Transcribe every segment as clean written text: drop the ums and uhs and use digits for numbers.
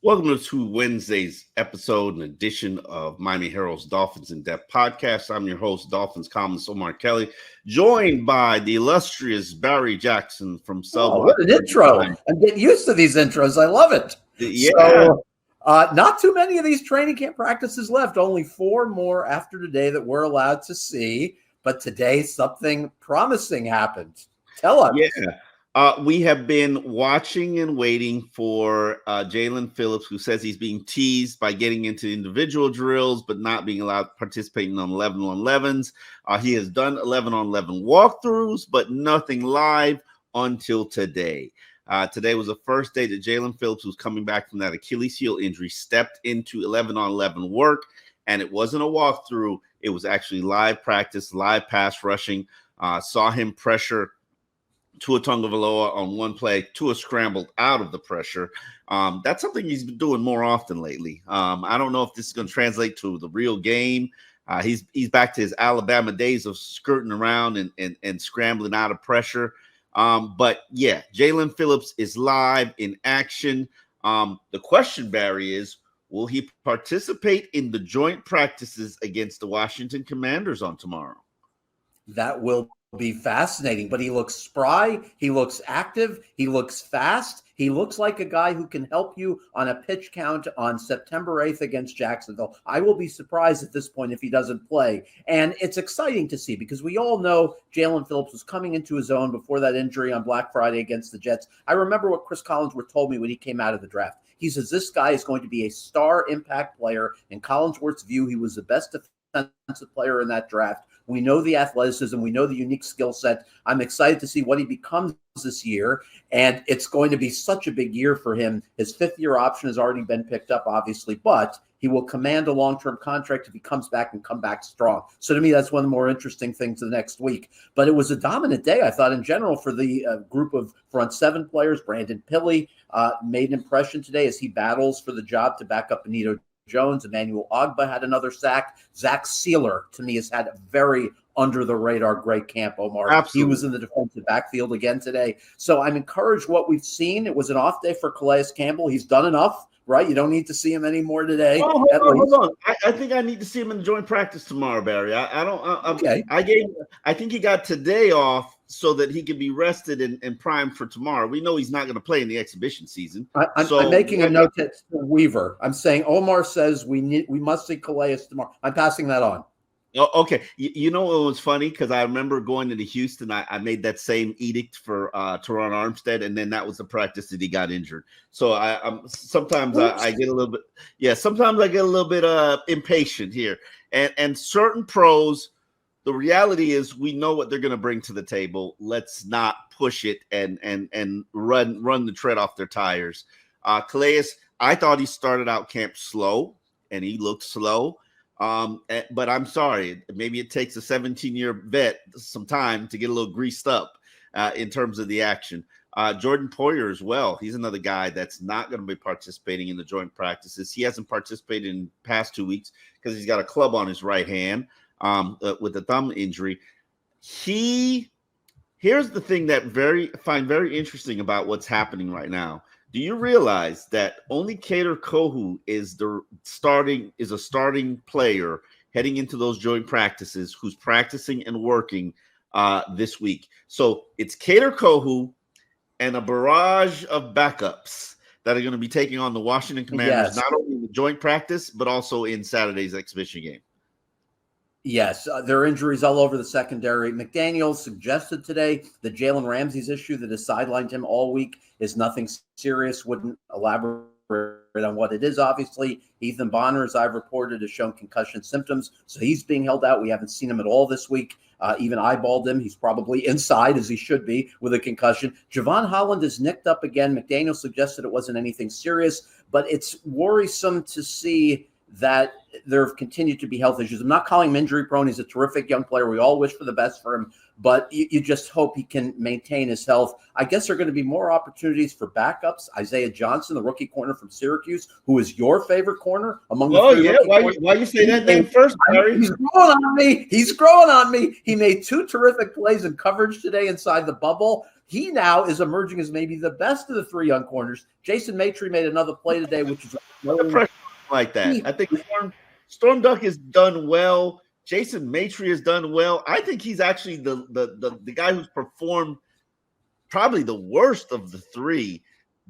Welcome to Wednesday's episode and edition of Miami Herald's Dolphins In Depth podcast. I'm your host, Dolphins columnist Omar Kelly, joined by the illustrious Barry Jackson from Cell What an intro. I'm getting used to these intros. I love it. Yeah. So, not too many of these training camp practices left. Only 4 more after today that we're allowed to see. But today, something promising happened. Tell us. Yeah. We have been watching and waiting for Jalen Phillips, who says he's being teased by getting into individual drills, but not being allowed participating on 11-on-11s. He has done 11-on-11 walkthroughs, but nothing live until today. Today was the first day that Jalen Phillips, who's coming back from that Achilles heel injury, stepped into 11-on-11 work, and it wasn't a walkthrough. It was actually live practice, live pass rushing. Saw him pressure Tua Tagovailoa on one play. Tua scrambled out of the pressure. That's something he's been doing more often lately. I don't know if this is going to translate to the real game. He's back to his Alabama days of skirting around and scrambling out of pressure. But yeah, Jalen Phillips is live in action. The question, Barry, is will he participate in the joint practices against the Washington Commanders on tomorrow? That will be fascinating, but he looks spry. He looks active. He looks fast. He looks like a guy who can help you on a pitch count on September 8th against Jacksonville. I will be surprised at this point if he doesn't play. And it's exciting to see because we all know Jalen Phillips was coming into his own before that injury on Black Friday against the Jets. I remember what Chris Collinsworth told me when he came out of the draft. He says this guy is going to be a star impact player. In Collinsworth's view, he was the best defensive player in that draft. We know the athleticism. We know the unique skill set. I'm excited to see what he becomes this year, and it's going to be such a big year for him. His 5th-year option has already been picked up, obviously, but he will command a long-term contract if he comes back and come back strong. So to me, that's one of the more interesting things of the next week. But it was a dominant day, I thought, in general for the group of front 7 players. Brandon Pilley made an impression today as he battles for the job to back up Benito Jones. Emmanuel Ogbah had another sack. Zach Sealer, to me, has had a very under-the-radar great camp, Omar. Absolutely. He was in the defensive backfield again today. So I'm encouraged what we've seen. It was an off day for Calais Campbell. He's done enough, right? You don't need to see him anymore today. Oh, hold on. I think I need to see him in joint practice tomorrow, Barry. Okay. I think he got today off so that he can be rested and primed for tomorrow. We know he's not going to play in the exhibition season. I'm making a note to Weaver. I'm saying Omar says we must see Calais tomorrow. I'm passing that on. Oh, okay. You know what was funny? Because I remember going into Houston, I made that same edict for Teron Armstead, and then that was the practice that he got injured. So sometimes I get a little bit, sometimes I get a little bit impatient here. And certain pros, the reality is we know what they're going to bring to the table. Let's not push it and run the tread off their tires. Calais, I thought he started out camp slow, and he looked slow. But I'm sorry, maybe it takes a 17-year vet some time to get a little greased up in terms of the action. Jordan Poyer as well. He's another guy that's not going to be participating in the joint practices. He hasn't participated in the past 2 weeks because he's got a club on his right hand with a thumb injury. Here's the thing that find very interesting about what's happening right now. Do you realize that only Kader Kohou is a starting player heading into those joint practices who's practicing and working this week? So it's Kader Kohou and a barrage of backups that are going to be taking on the Washington Commanders, not only in the joint practice, but also in Saturday's exhibition game. Yes, there are injuries all over the secondary. McDaniels suggested today that Jalen Ramsey's issue that has sidelined him all week is nothing serious, wouldn't elaborate on what it is, obviously. Ethan Bonner, as I've reported, has shown concussion symptoms, so he's being held out. We haven't seen him at all this week. Even eyeballed him. He's probably inside, as he should be, with a concussion. Javon Holland is nicked up again. McDaniel suggested it wasn't anything serious, but it's worrisome to see that there have continued to be health issues. I'm not calling him injury prone. He's a terrific young player. We all wish for the best for him, but you just hope he can maintain his health. I guess there are going to be more opportunities for backups. Isaiah Johnson, the rookie corner from Syracuse, who is your favorite corner among the three rookie corners. Why you say that name first, Barry? He's growing on me. He's growing on me. He made 2 terrific plays in coverage today inside the bubble. He now is emerging as maybe the best of the 3 young corners. Jason Maitre made another play today, which is like that. I think Storm Duck has done well. Jason Maitre has done well. I think he's actually the guy who's performed probably the worst of the 3.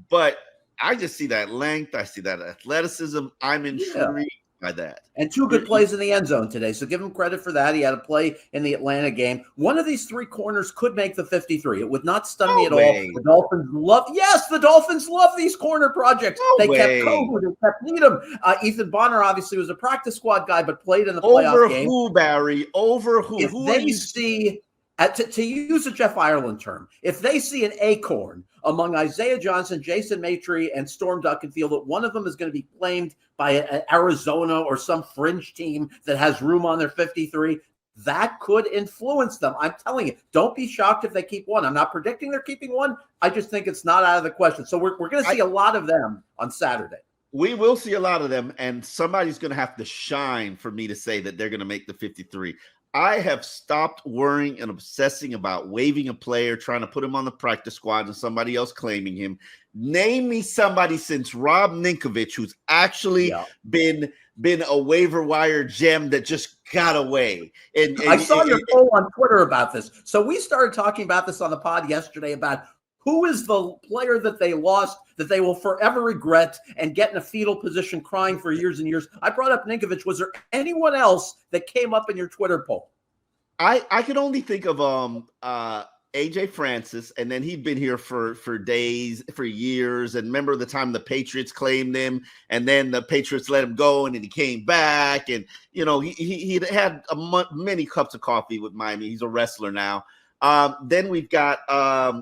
But I just see that length. I see that athleticism. I'm intrigued by that. And 2 good plays in the end zone today. So give him credit for that. He had a play in the Atlanta game. One of these 3 corners could make the 53. It would not stun me at all. The Dolphins love these corner projects. They kept Kohu, they kept Needham. Ethan Bonner obviously was a practice squad guy, but played in the playoff game. Over who, Barry? Over who? If they see, to use a Jeff Ireland term, if they see an acorn among Isaiah Johnson, Jason Maitre, and Storm Duck and feel that one of them is going to be claimed by Arizona or some fringe team that has room on their 53, that could influence them. I'm telling you, don't be shocked if they keep one. I'm not predicting they're keeping one. I just think it's not out of the question. So we're going to see a lot of them on Saturday. We will see a lot of them, and somebody's going to have to shine for me to say that they're going to make the 53. I have stopped worrying and obsessing about waiving a player, trying to put him on the practice squad and somebody else claiming him. Name me somebody since Rob Ninkovich who's actually been a waiver wire gem that just got away. And I saw your poll on Twitter about this. So we started talking about this on the pod yesterday about who is the player that they lost that they will forever regret and get in a fetal position crying for years and years. I brought up Ninkovich. Was there anyone else that came up in your Twitter poll? I could only think of AJ Francis, and then he'd been here for days, for years. And remember the time the Patriots claimed him, and then the Patriots let him go, and then he came back. And, you know, he had many cups of coffee with Miami. He's a wrestler now. Then we've got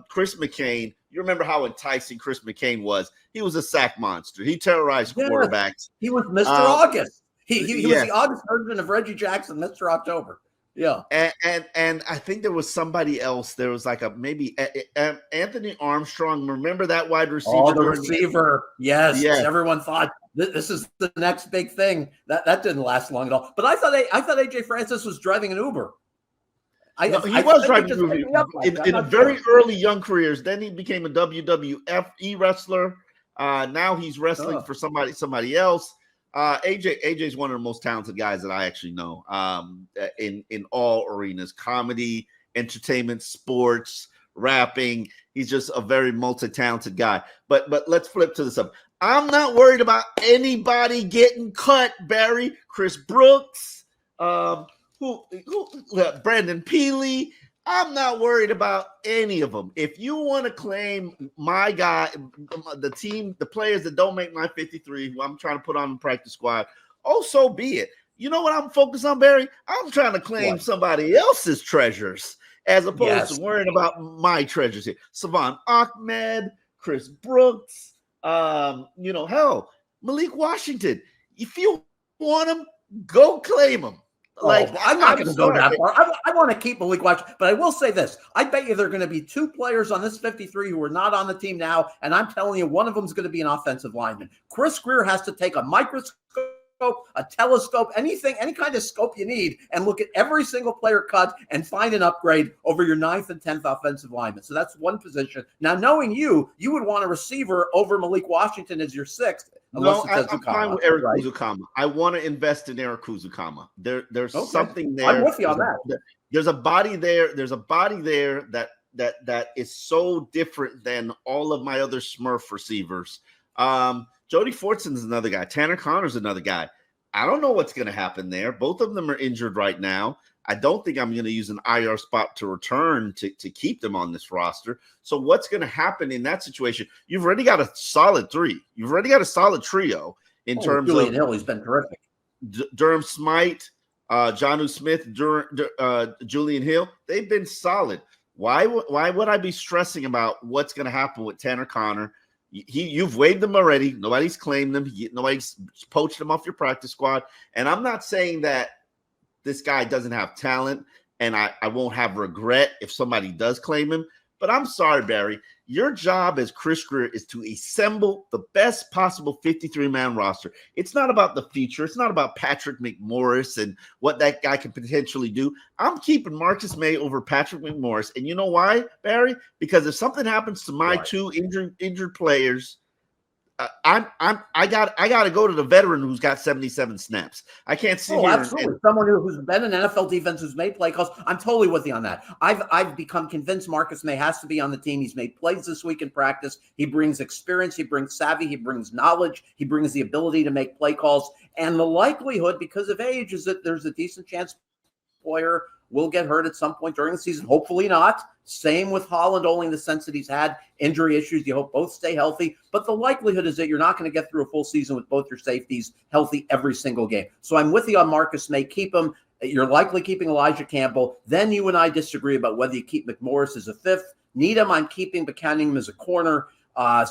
Chris McCain. You remember how enticing Chris McCain was. He was a sack monster. He terrorized quarterbacks. He was Mr. August. He was the August version of Reggie Jackson, Mr. October. Yeah. And I think there was somebody else. There was like maybe Anthony Armstrong. Remember that wide receiver? Oh, the receiver. Yes. Everyone thought this is the next big thing. That didn't last long at all. But I thought AJ Francis was driving an Uber. He was driving in very early young careers. Then he became a WWF wrestler. Now he's wrestling for somebody else. AJ's one of the most talented guys that I actually know in all arenas: comedy, entertainment, sports, rapping. He's just a very multi-talented guy. But let's flip to this up. I'm not worried about anybody getting cut, Barry. Chris Brooks, Brandon Peely. I'm not worried about any of them. If you want to claim my guy, the players that don't make my 53, who I'm trying to put on the practice squad, so be it. You know what I'm focused on, Barry? I'm trying to claim somebody else's treasures as opposed to worrying about my treasures here. Savon Ahmed, Chris Brooks, hell, Malik Washington. If you want him, go claim him. I'm not going to go that far. I want to keep Malik Washington, but I will say this. I bet you there are going to be 2 players on this 53 who are not on the team now, and I'm telling you, one of them is going to be an offensive lineman. Chris Greer has to take a microscope, a telescope, any kind of scope you need, and look at every single player cut and find an upgrade over your 9th and 10th offensive lineman. So that's one position. Now, knowing you would want a receiver over Malik Washington as your 6th. No, I'm fine with Eric Uzukama. I want to invest in Eric Uzukama. There's something there. I'm with you on that. There's a body there. There's a body there that is so different than all of my other Smurf receivers. Jody Fortson's another guy. Tanner Connor's another guy. I don't know what's going to happen there. Both of them are injured right now. I don't think I'm going to use an IR spot to return to keep them on this roster. So what's going to happen in that situation? You've already got a solid 3. You've already got a solid trio in terms Julian Hill. He's been terrific. Durham Smythe, Jonnu Smith, Julian Hill. They've been solid. Why would I be stressing about what's going to happen with Tanner Connor? You've waived him already. Nobody's claimed him. Nobody's poached him off your practice squad. And I'm not saying that this guy doesn't have talent, and I won't have regret if somebody does claim him. But I'm sorry, Barry. Your job as Chris Greer is to assemble the best possible 53-man roster. It's not about the future. It's not about Patrick McMorris and what that guy can potentially do. I'm keeping Marcus May over Patrick McMorris. And you know why, Barry? Because if something happens to my two injured players, I got to go to the veteran who's got 77 snaps. I can't see here. Absolutely. Someone who's been in NFL defense, who's made play calls. I'm totally with you on that. I've become convinced Marcus May has to be on the team. He's made plays this week in practice. He brings experience. He brings savvy. He brings knowledge. He brings the ability to make play calls. And the likelihood, because of age, is that there's a decent chance player will get hurt at some point during the season. Hopefully not. Same with Holland, only in the sense that he's had injury issues. You hope both stay healthy. But the likelihood is that you're not going to get through a full season with both your safeties healthy every single game. So I'm with you on Marcus May. Keep him. You're likely keeping Elijah Campbell. Then you and I disagree about whether you keep McMorris as a fifth. Needham I'm keeping, but counting him as a corner.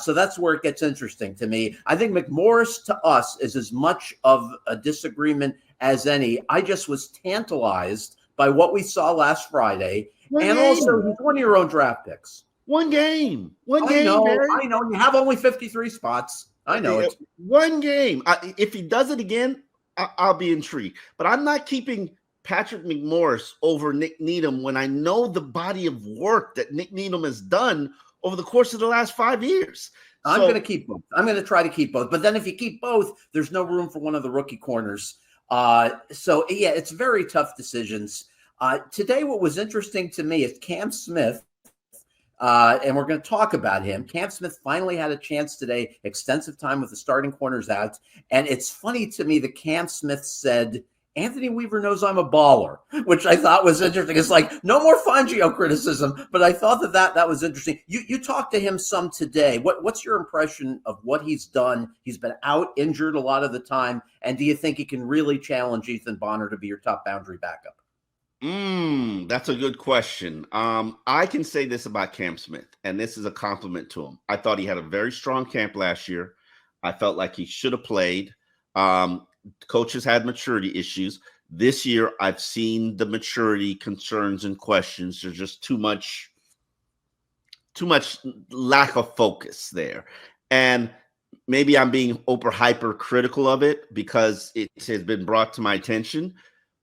So that's where it gets interesting to me. I think McMorris to us is as much of a disagreement as any. I just was tantalized by what we saw last Friday. Also, he's one of your own draft picks. One game. I know. You have only 53 spots. I know it. One game. If he does it again, I'll be intrigued. But I'm not keeping Patrick McMorris over Nick Needham when I know the body of work that Nick Needham has done over the course of the last 5 years. I'm going to keep both. I'm going to try to keep both. But then if you keep both, there's no room for one of the rookie corners. It's very tough decisions. Today, what was interesting to me is Cam Smith, and we're going to talk about him. Cam Smith finally had a chance today, extensive time with the starting corners out. And it's funny to me that Cam Smith said, Anthony Weaver knows I'm a baller, which I thought was interesting. It's like no more Fangio criticism, but I thought that was interesting. You talked to him some today. What's your impression of what he's done? He's been out injured a lot of the time. And do you think he can really challenge Ethan Bonner to be your top boundary backup? That's a good question. I can say this about Cam Smith, and this is a compliment to him. I thought he had a very strong camp last year. I felt like he should have played. Coaches had maturity issues. This year, I've seen the maturity concerns and questions. There's just too much lack of focus there. And maybe I'm being hyper critical of it because it has been brought to my attention.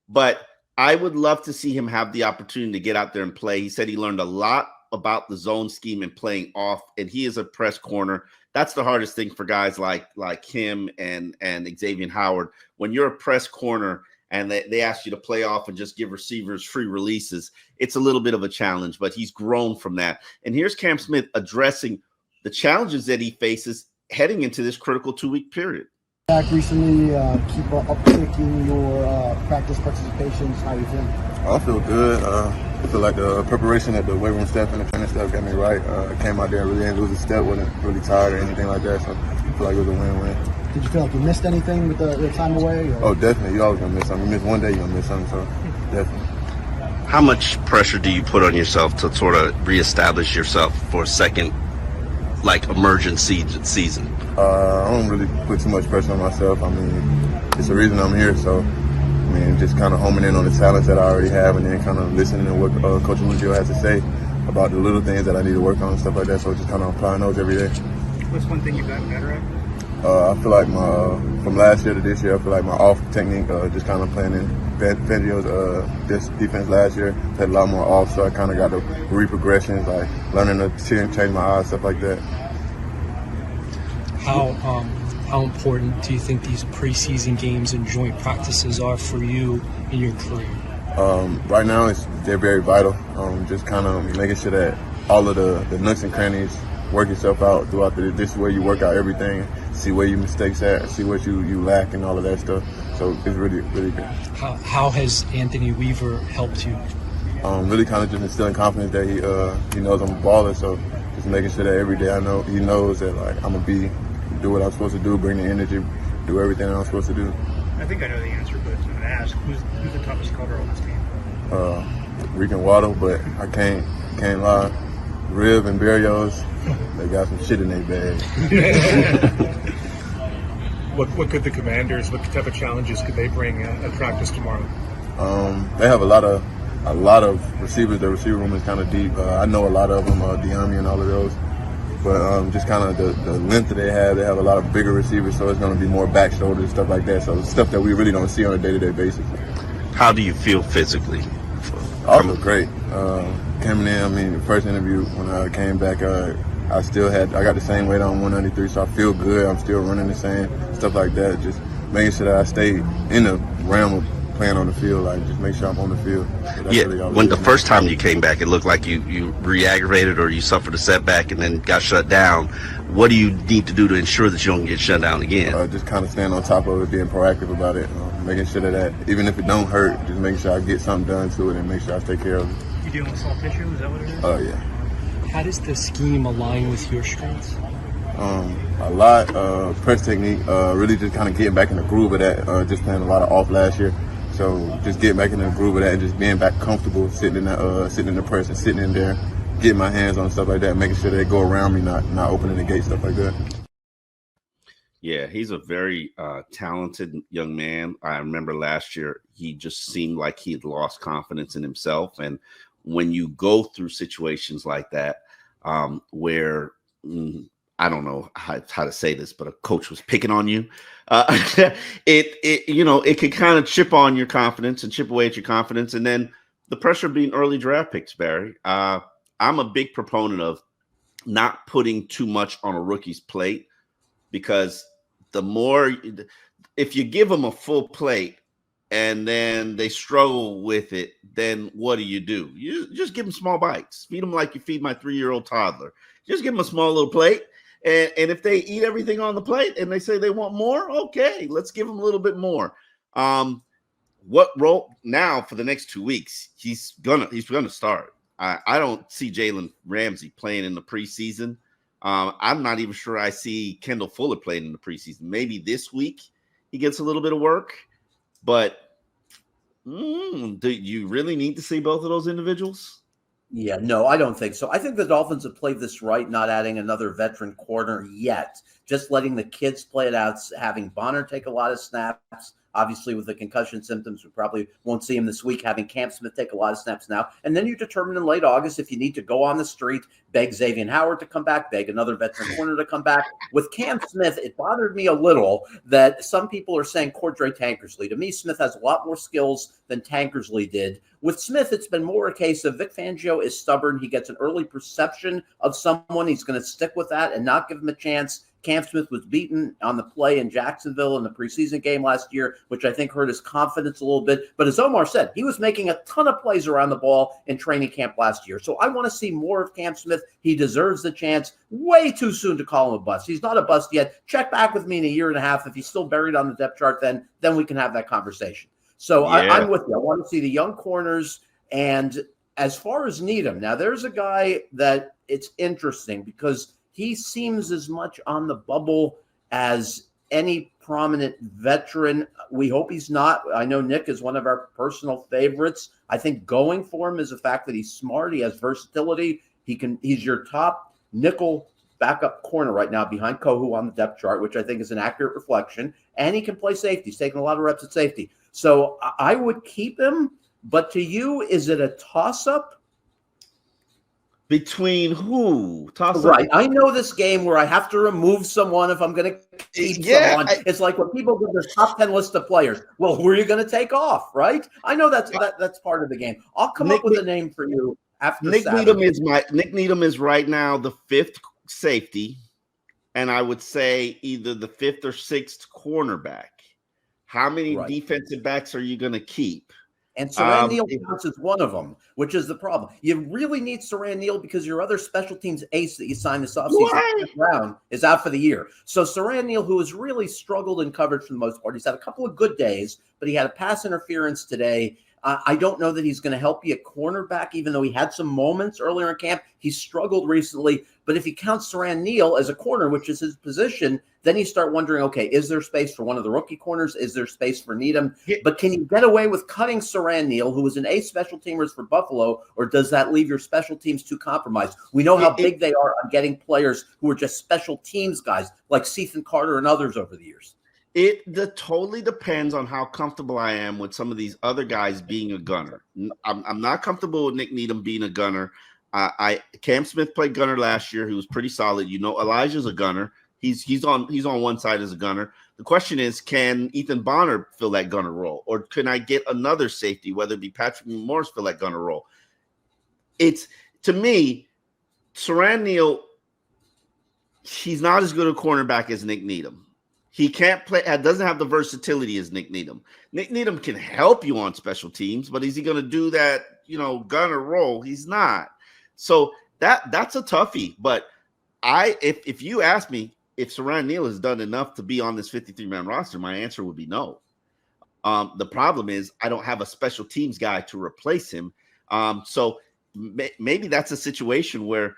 But I would love to see him have the opportunity to get out there and play. He said he learned a lot about the zone scheme and playing off, and he is a press corner. That's the hardest thing for guys like him and Xavier Howard. When you're a press corner and they ask you to play off and just give receivers free releases, it's a little bit of a challenge, but he's grown from that. And here's Cam Smith addressing the challenges that he faces heading into this critical 2-week period. Back recently, keep upticking your practice participations. How you feel? I feel good. I feel like the preparation at the weight room staff and the training staff got me right. I came out there and really didn't lose a step, wasn't really tired or anything like that, so I feel like it was a win-win. Did you feel like you missed anything with the time away? Or? Oh, definitely. You're always going to miss something. You miss one day, you're going to miss something, so definitely. How much pressure do you put on yourself to sort of reestablish yourself for a second, emergent season? I don't really put too much pressure on myself. I mean, it's the reason I'm here, so just kind of homing in on the talents that I already have and then kind of listening to what Coach Ruggiero has to say about the little things that I need to work on and stuff like that, so just kind of applying those every day. What's one thing you've gotten better at? I feel like from last year to this year, I feel like my off technique, just kind of playing in Fangio's this defense last year, had a lot more off, so I kind of got the reprogressions, like learning to change my eyes, stuff like that. How important do you think these preseason games and joint practices are for you in your career? Right now, they're very vital. Just kind of making sure that all of the nooks and crannies work yourself out throughout this is where you work out everything, see where your mistakes at, see what you lack and all of that stuff. So it's really, really good. How has Anthony Weaver helped you? Really kind of just instilling confidence that he knows I'm a baller. So just making sure that every day he knows that I'm gonna do what I'm supposed to do, bring the energy, do everything I'm supposed to do. I think I know the answer, but I'm going to ask, who's the toughest cover on this team? Regan Waddle, but I can't lie. Rib and Barrios, they got some shit in their bag. What could the Commanders? What type of challenges could they bring at practice tomorrow? They have a lot of receivers. Their receiver room is kind of deep. I know a lot of them, Diami and all of those. But just kind of the length that they have a a lot of bigger receivers, so it's going to be more back shoulders, stuff like that. So stuff that we really don't see on a day-to-day basis. How do you feel physically? I feel great. Coming in, I mean, the first interview when I came back, I got the same weight on 193, so I feel good. I'm still running the same, stuff like that. Just making sure that I stay in the realm of playing on the field, like just make sure I'm on the field. So really when the first time you came back, it looked like you re-aggravated or you suffered a setback and then got shut down. What do you need to do to ensure that you don't get shut down again? Just kind of staying on top of it, being proactive about it, making sure that even if it don't hurt, just making sure I get something done to it and make sure I take care of it. You dealing with soft tissue? Is that what it is? Oh, yeah. How does the scheme align with your strengths? A lot, press technique, really just kind of getting back in the groove of that, just playing a lot of off last year. So just getting back in the groove of that and just being back comfortable, sitting in the press and sitting in there, getting my hands on stuff like that, making sure they go around me, not opening the gate, stuff like that. Yeah, he's a very talented young man. I remember last year, he just seemed like he had lost confidence in himself. And when you go through situations like that, where I don't know how to say this, but a coach was picking on you, it could kind of chip on your confidence and chip away at your confidence. And then the pressure of being early draft picks, Barry. I'm a big proponent of not putting too much on a rookie's plate, because if you give them a full plate and then they struggle with it, then what do? You just give them small bites. Feed them like you feed my 3-year-old toddler. Just give them a small little plate. And if they eat everything on the plate and they say they want more, okay, let's give them a little bit more. What role now for the next 2 weeks? He's gonna start. I don't see Jalen Ramsey playing in the preseason. I'm not even sure I see Kendall Fuller playing in the preseason. Maybe this week he gets a little bit of work, but do you really need to see both of those individuals? Yeah, no, I don't think so. I think the Dolphins have played this right, not adding another veteran corner yet, just letting the kids play it out, having Bonner take a lot of snaps. Obviously, with the concussion symptoms, we probably won't see him this week, having Cam Smith take a lot of snaps now. And then you determine in late August if you need to go on the street, beg Xavier Howard to come back, beg another veteran corner to come back. With Cam Smith, it bothered me a little that some people are saying Cordray Tankersley. To me, Smith has a lot more skills than Tankersley did. With Smith, it's been more a case of Vic Fangio is stubborn. He gets an early perception of someone. He's going to stick with that and not give him a chance. Cam Smith was beaten on the play in Jacksonville in the preseason game last year, which I think hurt his confidence a little bit. But as Omar said, he was making a ton of plays around the ball in training camp last year. So I want to see more of Cam Smith. He deserves the chance. Way too soon to call him a bust. He's not a bust yet. Check back with me in a year and a half. If he's still buried on the depth chart, then we can have that conversation. So yeah. I'm with you. I want to see the young corners. And as far as Needham, now there's a guy that it's interesting because he seems as much on the bubble as any prominent veteran. We hope he's not. I know Nick is one of our personal favorites. I think going for him is the fact that he's smart. He has versatility. He's your top nickel backup corner right now behind Kohu on the depth chart, which I think is an accurate reflection. And he can play safety. He's taking a lot of reps at safety. So I would keep him. But to you, is it a toss-up? Between who? Right. I know this game where I have to remove someone if I'm going to keep someone. It's like when people give their top 10 list of players. Well, who are you going to take off, right? I know that's part of the game. I'll come up with a name for you after Nick Saturday. Nick Needham is right now the 5th safety, and I would say either the 5th or 6th cornerback. How many defensive backs are you going to keep? And Saran Neal counts as one of them, which is the problem. You really need Saran Neal because your other special teams ace that you signed this offseason round is out for the year. So Saran Neal, who has really struggled in coverage for the most part, he's had a couple of good days, but he had a pass interference today. I don't know that he's going to help you at cornerback, even though he had some moments earlier in camp. He struggled recently. But if he counts Saran Neal as a corner, which is his position, Then you start wondering, okay, is there space for one of the rookie corners? Is there space for Needham? Yeah. But can you get away with cutting Saran Neal, who was an ace special teamers for Buffalo, or does that leave your special teams too compromised? We know how big they are on getting players who are just special teams guys, like Ethan Carter and others over the years. It totally depends on how comfortable I am with some of these other guys being a gunner. I'm not comfortable with Nick Needham being a gunner. Cam Smith played gunner last year. He was pretty solid. Elijah's a gunner. He's on one side as a gunner. The question is, can Ethan Bonner fill that gunner role, or can I get another safety, whether it be Patrick Morris, fill that gunner role? It's, to me, Saran Neal, he's not as good a cornerback as Nick Needham. He can't play, doesn't have the versatility as Nick Needham. Nick Needham can help you on special teams, but is he going to do that, gunner role? He's not. So that's a toughie. But if you ask me if Saran Neal has done enough to be on this 53-man roster, my answer would be no. The problem is I don't have a special teams guy to replace him. So maybe that's a situation where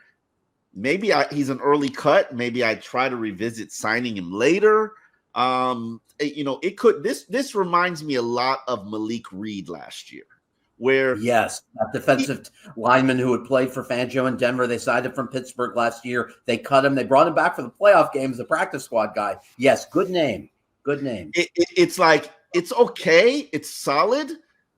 maybe he's an early cut. Maybe I try to revisit signing him later. It could. This reminds me a lot of Malik Reed last year, where yes, that defensive lineman who had played for Fangio in Denver. They signed him from Pittsburgh last year. They cut him. They brought him back for the playoff games. The practice squad guy. Yes, good name. Good name. It's like, it's okay. It's solid,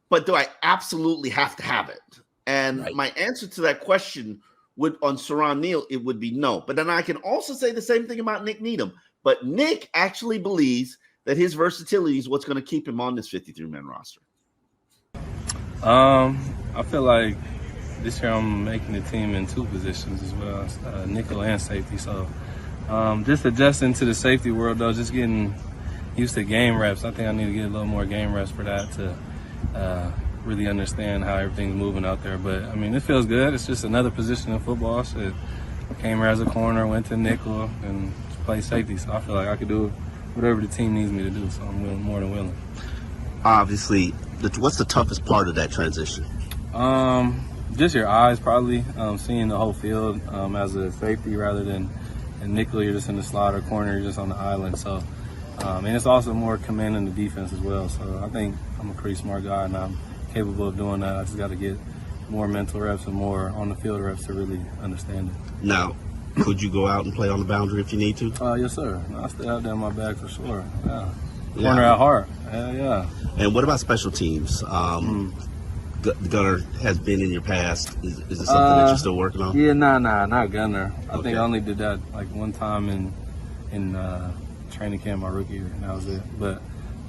but do I absolutely have to have it? And my answer to that question on Saran Neal, it would be no. But then I can also say the same thing about Nick Needham. But Nick actually believes that his versatility is what's going to keep him on this 53-man roster. I feel like this year I'm making the team in two positions as well, nickel and safety. So just adjusting to the safety world, though, just getting used to game reps. I think I need to get a little more game reps for that to really understand how everything's moving out there. But, I mean, it feels good. It's just another position in football. I came here as a corner, went to nickel, and play safety. So I feel like I could do whatever the team needs me to do. So I'm more than willing. Obviously, what's the toughest part of that transition? Just your eyes, probably. Seeing the whole field as a safety rather than a nickel. You're just in the slot or corner. You're just on the island. So, and it's also more commanding the defense as well. So I think I'm a pretty smart guy, and I'm capable of doing that. I just got to get more mental reps and more on the field reps to really understand it. Now, could you go out and play on the boundary if you need to? Yes, sir. I stay out there in my bag for sure. Yeah. Corner at heart. Hell yeah. And what about special teams? Gunner has been in your past. Is it something that you're still working on? Yeah, not gunner. I think I only did that like one time in training camp my rookie year, and that was it. But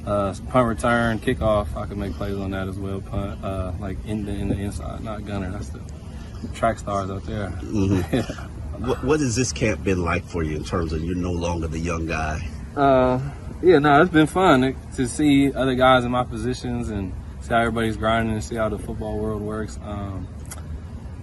punt return, kickoff, I can make plays on that as well. Punt, like in the inside, not gunner. That's the track stars out there. Mm-hmm. Yeah. What has this camp been like for you in terms of you're no longer the young guy? It's been fun to see other guys in my positions and see how everybody's grinding and see how the football world works.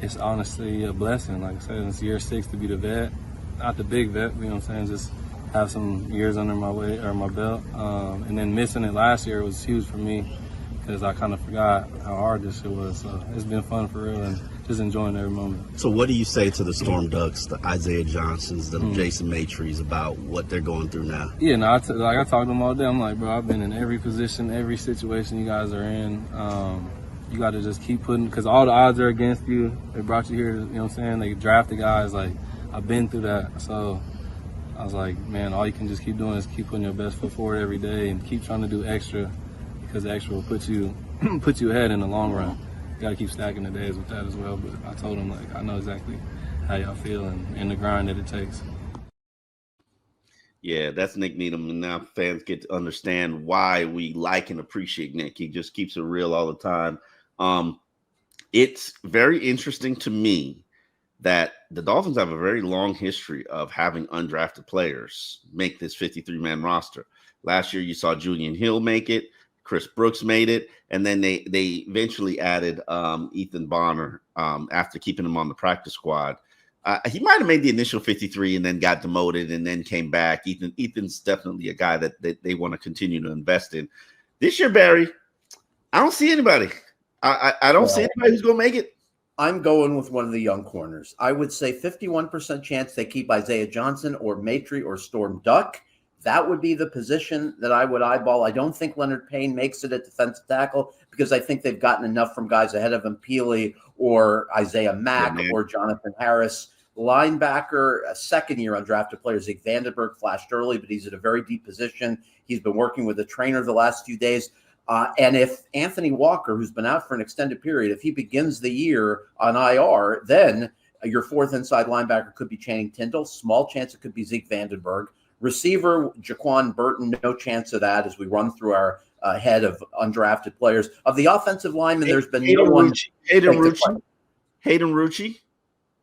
It's honestly a blessing. Like I said, it's year 6 to be the vet, not the big vet, you know what I'm saying, just have some years under my belt. And then missing it last year was huge for me because I kind of forgot how hard this shit was. So it's been fun for real and just enjoying every moment. So what do you say to the Storm Ducks, the Isaiah Johnsons, the Jason Matries about what they're going through now? Yeah, I talk to them all day. I'm like, bro, I've been in every position, every situation you guys are in. You got to just keep putting, because all the odds are against you. They brought you here, you know what I'm saying? They drafted guys. Like, I've been through that. So I was like, man, all you can just keep doing is keep putting your best foot forward every day and keep trying to do extra, because extra will put you ahead in the long run. You got to keep stacking the days with that as well. But I told them, like, I know exactly how y'all feel and the grind that it takes. Yeah, that's Nick Needham, and now fans get to understand why we like and appreciate Nick. He just keeps it real all the time. It's very interesting to me that the Dolphins have a very long history of having undrafted players make this 53-man roster. Last year, you saw Julian Hill make it. Chris Brooks made it, and then they eventually added Ethan Bonner after keeping him on the practice squad. He might have made the initial 53 and then got demoted and then came back. Ethan's definitely a guy that they want to continue to invest in. This year, Barry, I don't see anybody. I don't see anybody who's going to make it. I'm going with one of the young corners. I would say 51% chance they keep Isaiah Johnson or Matry or Storm Duck. that would be the position that I would eyeball. I don't think Leonard Payne makes it at defensive tackle because I think they've gotten enough from guys ahead of him, Peely or Isaiah Mack or Jonathan Harris. Linebacker, a second-year undrafted player, Zeke Vandenberg, flashed early, but he's at a very deep position. He's been working with a trainer the last few days. And if Anthony Walker, who's been out for an extended period, if he begins the year on IR, then your fourth inside linebacker could be Channing Tindall. Small chance it could be Zeke Vandenberg. Receiver, Jaquan Burton, no chance of that as we run through our head of undrafted players. Of the offensive linemen, there's been no one. Hayden Rucci.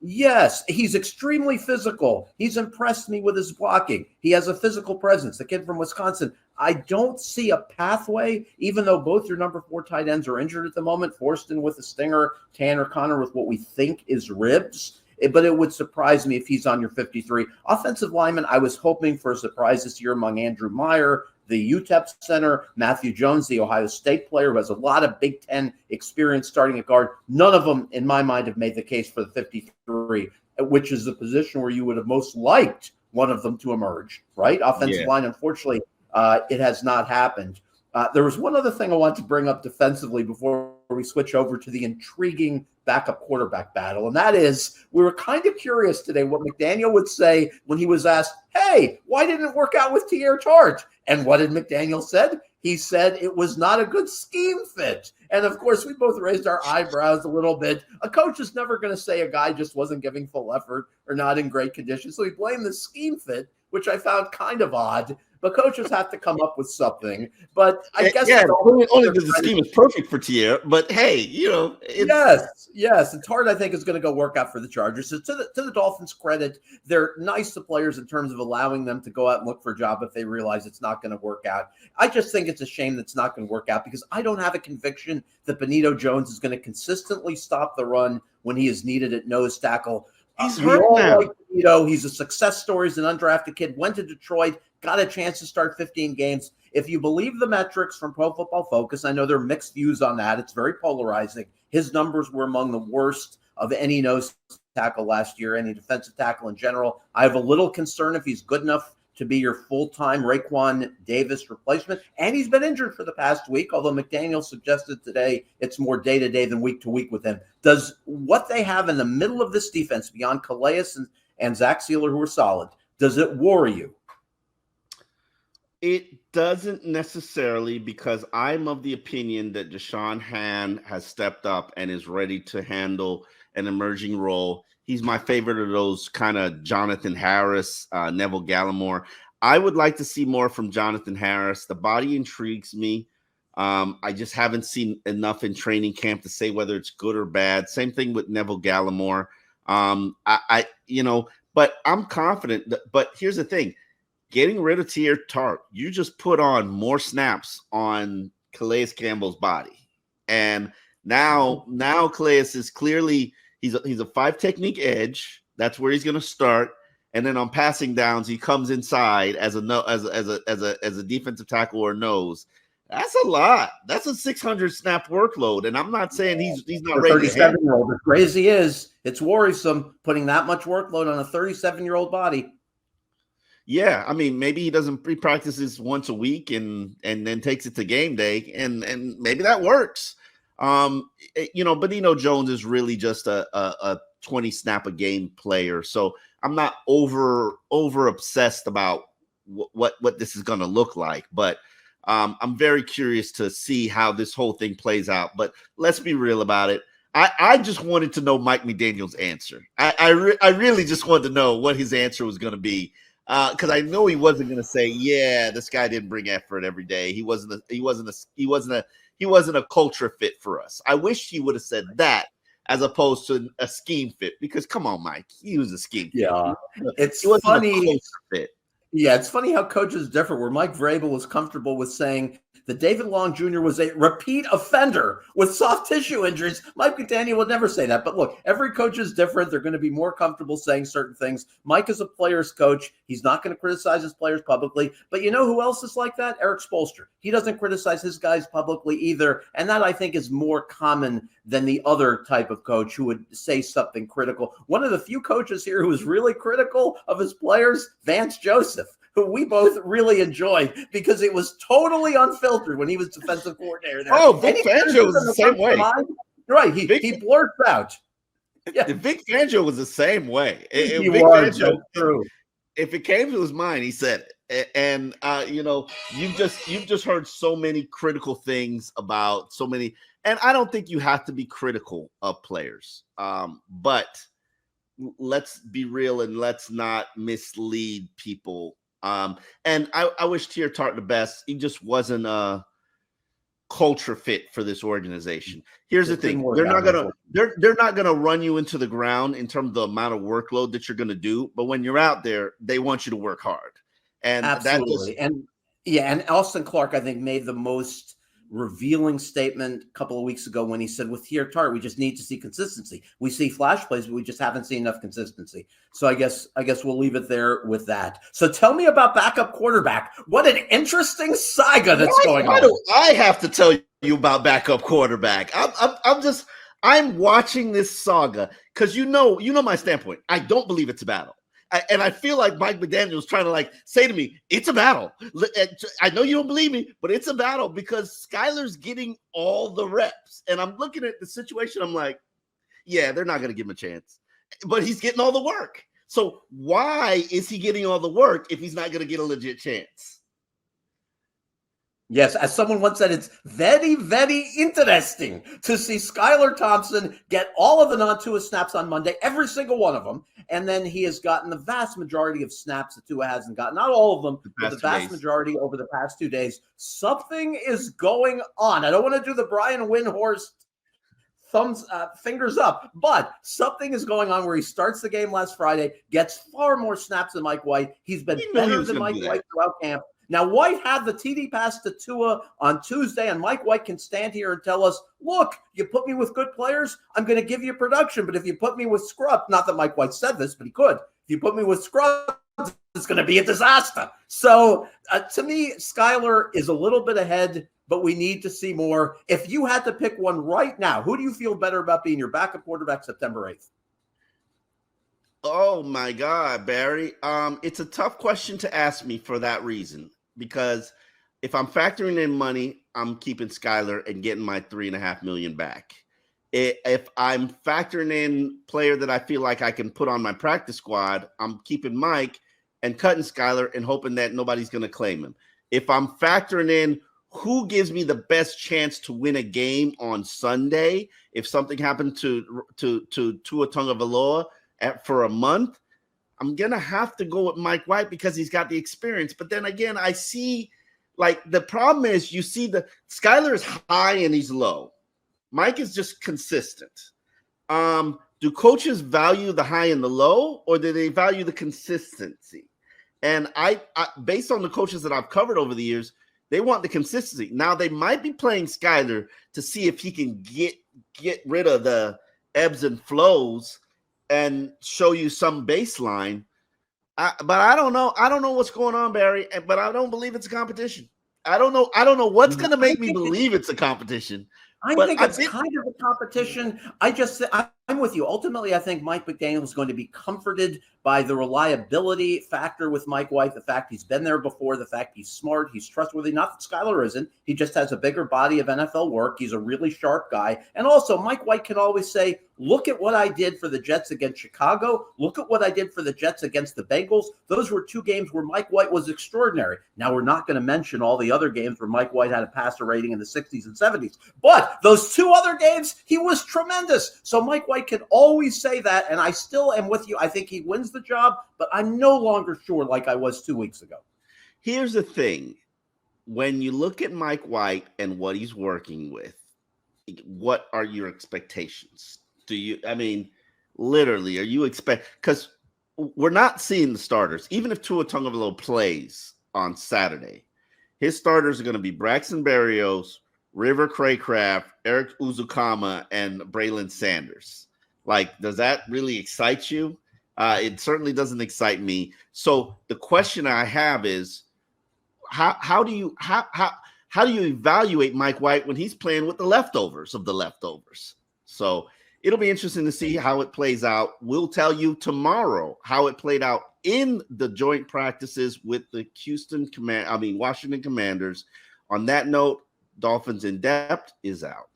Yes, he's extremely physical. He's impressed me with his blocking. He has a physical presence. The kid from Wisconsin. I don't see a pathway, even though both your number 4 tight ends are injured at the moment. Forston with a stinger, Tanner Connor with what we think is ribs. But it would surprise me if he's on your 53. Offensive lineman, I was hoping for a surprise this year among Andrew Meyer, the UTEP center, Matthew Jones, the Ohio State player who has a lot of Big Ten experience starting at guard. None of them, in my mind, have made the case for the 53, which is the position where you would have most liked one of them to emerge, right? Offensive line, unfortunately, it has not happened. There was one other thing I want to bring up defensively before we switch over to the intriguing backup quarterback battle, and that is we were kind of curious today what McDaniel would say when he was asked, hey, why didn't it work out with Tier Charge? And what did McDaniel said? He said it was not a good scheme fit. And, of course, we both raised our eyebrows a little bit. A coach is never going to say a guy just wasn't giving full effort or not in great condition. So he blamed the scheme fit, which I found kind of odd. But coaches have to come up with something. But I guess only because the scheme is perfect for Tier. But hey, yes, it's hard. I think is going to go work out for the Chargers. So to the Dolphins' credit, they're nice to players in terms of allowing them to go out and look for a job if they realize it's not going to work out. I just think it's a shame that it's not going to work out because I don't have a conviction that Benito Jones is going to consistently stop the run when he is needed at nose tackle. He's hurt now. He's a success story. He's an undrafted kid. Went to Detroit. Got a chance to start 15 games. If you believe the metrics from Pro Football Focus, I know there are mixed views on that. It's very polarizing. His numbers were among the worst of any nose tackle last year, any defensive tackle in general. I have a little concern if he's good enough to be your full-time Raekwon Davis replacement. And he's been injured for the past week, although McDaniel suggested today it's more day-to-day than week-to-week with him. Does what they have in the middle of this defense, beyond Calais and Zach Sealer, who are solid, does it worry you? It doesn't necessarily, because I'm of the opinion that Deshaun Hand has stepped up and is ready to handle an emerging role. He's my favorite of those kind of Jonathan Harris, Neville Gallimore. I would like to see more from Jonathan Harris. The body intrigues me. I just haven't seen enough in training camp to say whether it's good or bad. Same thing with Neville Gallimore. But I'm confident. But here's the thing. Getting rid of Tier Tart, you just put on more snaps on Calais Campbell's body. And now Calais is clearly he's a 5 technique edge. That's where he's going to start. And then on passing downs, he comes inside as a defensive tackle or nose. That's a lot. That's a 600 snap workload. And I'm not saying he's not ready. 37-year-old, as crazy is, it's worrisome putting that much workload on a 37-year-old body. Yeah, I mean, maybe he doesn't practices once a week and then takes it to game day, and maybe that works. Benito Jones is really just a 20 snap a game player, so I'm not over obsessed about what this is going to look like. But I'm very curious to see how this whole thing plays out. But let's be real about it. I just wanted to know Mike McDaniel's answer. I really just wanted to know what his answer was going to be. Because I know he wasn't going to say, "Yeah, this guy didn't bring effort every day. He wasn't a culture fit for us." I wish he would have said that as opposed to a scheme fit. Because come on, Mike, he was a scheme fit. Yeah, it's funny. Yeah, it's funny how coaches differ. Where Mike Vrabel was comfortable with saying that David Long Jr. was a repeat offender with soft tissue injuries, Mike McDaniel would never say that. But look, every coach is different. They're going to be more comfortable saying certain things. Mike is a player's coach. He's not going to criticize his players publicly. But you know who else is like that? Eric Spoelstra. He doesn't criticize his guys publicly either. And that, I think, is more common than the other type of coach who would say something critical. One of the few coaches here who is really critical of his players, Vance Joseph, who we both really enjoyed because it was totally unfiltered when he was defensive coordinator there. Oh, Vic Fangio was the same way. Right, he blurts out. Yeah, Vic Fangio was the same way. He was true. If it came to his mind, he said it. And you've just heard so many critical things about so many, and I don't think you have to be critical of players. But let's be real and let's not mislead people. And I wish Tua Tart the best. He just wasn't a culture fit for this organization. Here's the thing: they're not gonna run you into the ground in terms of the amount of workload that you're gonna do. But when you're out there, they want you to work hard. And absolutely. And Austin Clark, I think, made the most revealing statement a couple of weeks ago when he said, with Tua Tart, we just need to see consistency. We see flash plays, but we just haven't seen enough consistency. So I guess we'll leave it there with that. So tell me about backup quarterback. What an interesting saga that's going on. Why do I have to tell you about backup quarterback? I'm watching this saga because you know my standpoint. I don't believe it's a battle. And I feel like Mike McDaniel is trying to say to me, it's a battle. I know you don't believe me, but it's a battle because Skylar's getting all the reps. And I'm looking at the situation. I'm like, yeah, they're not going to give him a chance. But he's getting all the work. So why is he getting all the work if he's not going to get a legit chance? Yes, as someone once said, it's very, very interesting to see Skylar Thompson get all of the non-Tua snaps on Monday, every single one of them, and then he has gotten the vast majority of snaps that Tua hasn't gotten. Not all of them, but the vast majority over the past 2 days. Something is going on. I don't want to do the Brian Windhorst fingers up, but something is going on where he starts the game last Friday, gets far more snaps than Mike White. He's been better than Mike White throughout camp. Now, White had the TD pass to Tua on Tuesday, and Mike White can stand here and tell us, look, you put me with good players, I'm going to give you production. But if you put me with scrub, not that Mike White said this, but he could. If you put me with scrub, it's going to be a disaster. So to me, Skylar is a little bit ahead, but we need to see more. If you had to pick one right now, who do you feel better about being your backup quarterback September 8th? Oh, my God, Barry. It's a tough question to ask me for that reason. Because if I'm factoring in money, I'm keeping Skylar and getting my $3.5 million back. If I'm factoring in player that I feel like I can put on my practice squad, I'm keeping Mike and cutting Skylar and hoping that nobody's going to claim him. If I'm factoring in who gives me the best chance to win a game on Sunday, if something happened to Tua Tagovailoa for a month, I'm going to have to go with Mike White because he's got the experience. But then again, I see the problem is you see the Skylar is high and he's low. Mike is just consistent. Do coaches value the high and the low, or do they value the consistency? And I based on the coaches that I've covered over the years, they want the consistency. Now they might be playing Skylar to see if he can get rid of the ebbs and flows and show you some baseline. But I don't know. I don't know what's going on, Barry, but I don't believe it's a competition. I don't know what's going to make me believe it's a competition. I think it's kind of a competition. I'm with you. Ultimately, I think Mike McDaniel is going to be comforted by the reliability factor with Mike White, the fact he's been there before, the fact he's smart, he's trustworthy. Not that Skylar isn't. He just has a bigger body of NFL work. He's a really sharp guy. And also, Mike White can always say, look at what I did for the Jets against Chicago. Look at what I did for the Jets against the Bengals. Those were 2 games where Mike White was extraordinary. Now, we're not going to mention all the other games where Mike White had a passer rating in the 60s and 70s. But those 2 other games, he was tremendous. So Mike White can always say that, and I still am with you. I think he wins the job, but I'm no longer sure like I was 2 weeks ago. Here's the thing. When you look at Mike White and what he's working with, what are your expectations? Literally, are you because we're not seeing the starters. Even if Tua Tagovailoa plays on Saturday, his starters are going to be Braxton Berrios, River Craycraft, Eric Uzukama, and Braylon Sanders. Does that really excite you? It certainly doesn't excite me. So the question I have is, how do you evaluate Mike White when he's playing with the leftovers of the leftovers? So it'll be interesting to see how it plays out. We'll tell you tomorrow how it played out in the joint practices with the Washington Commanders. On that note, Dolphins in Depth is out.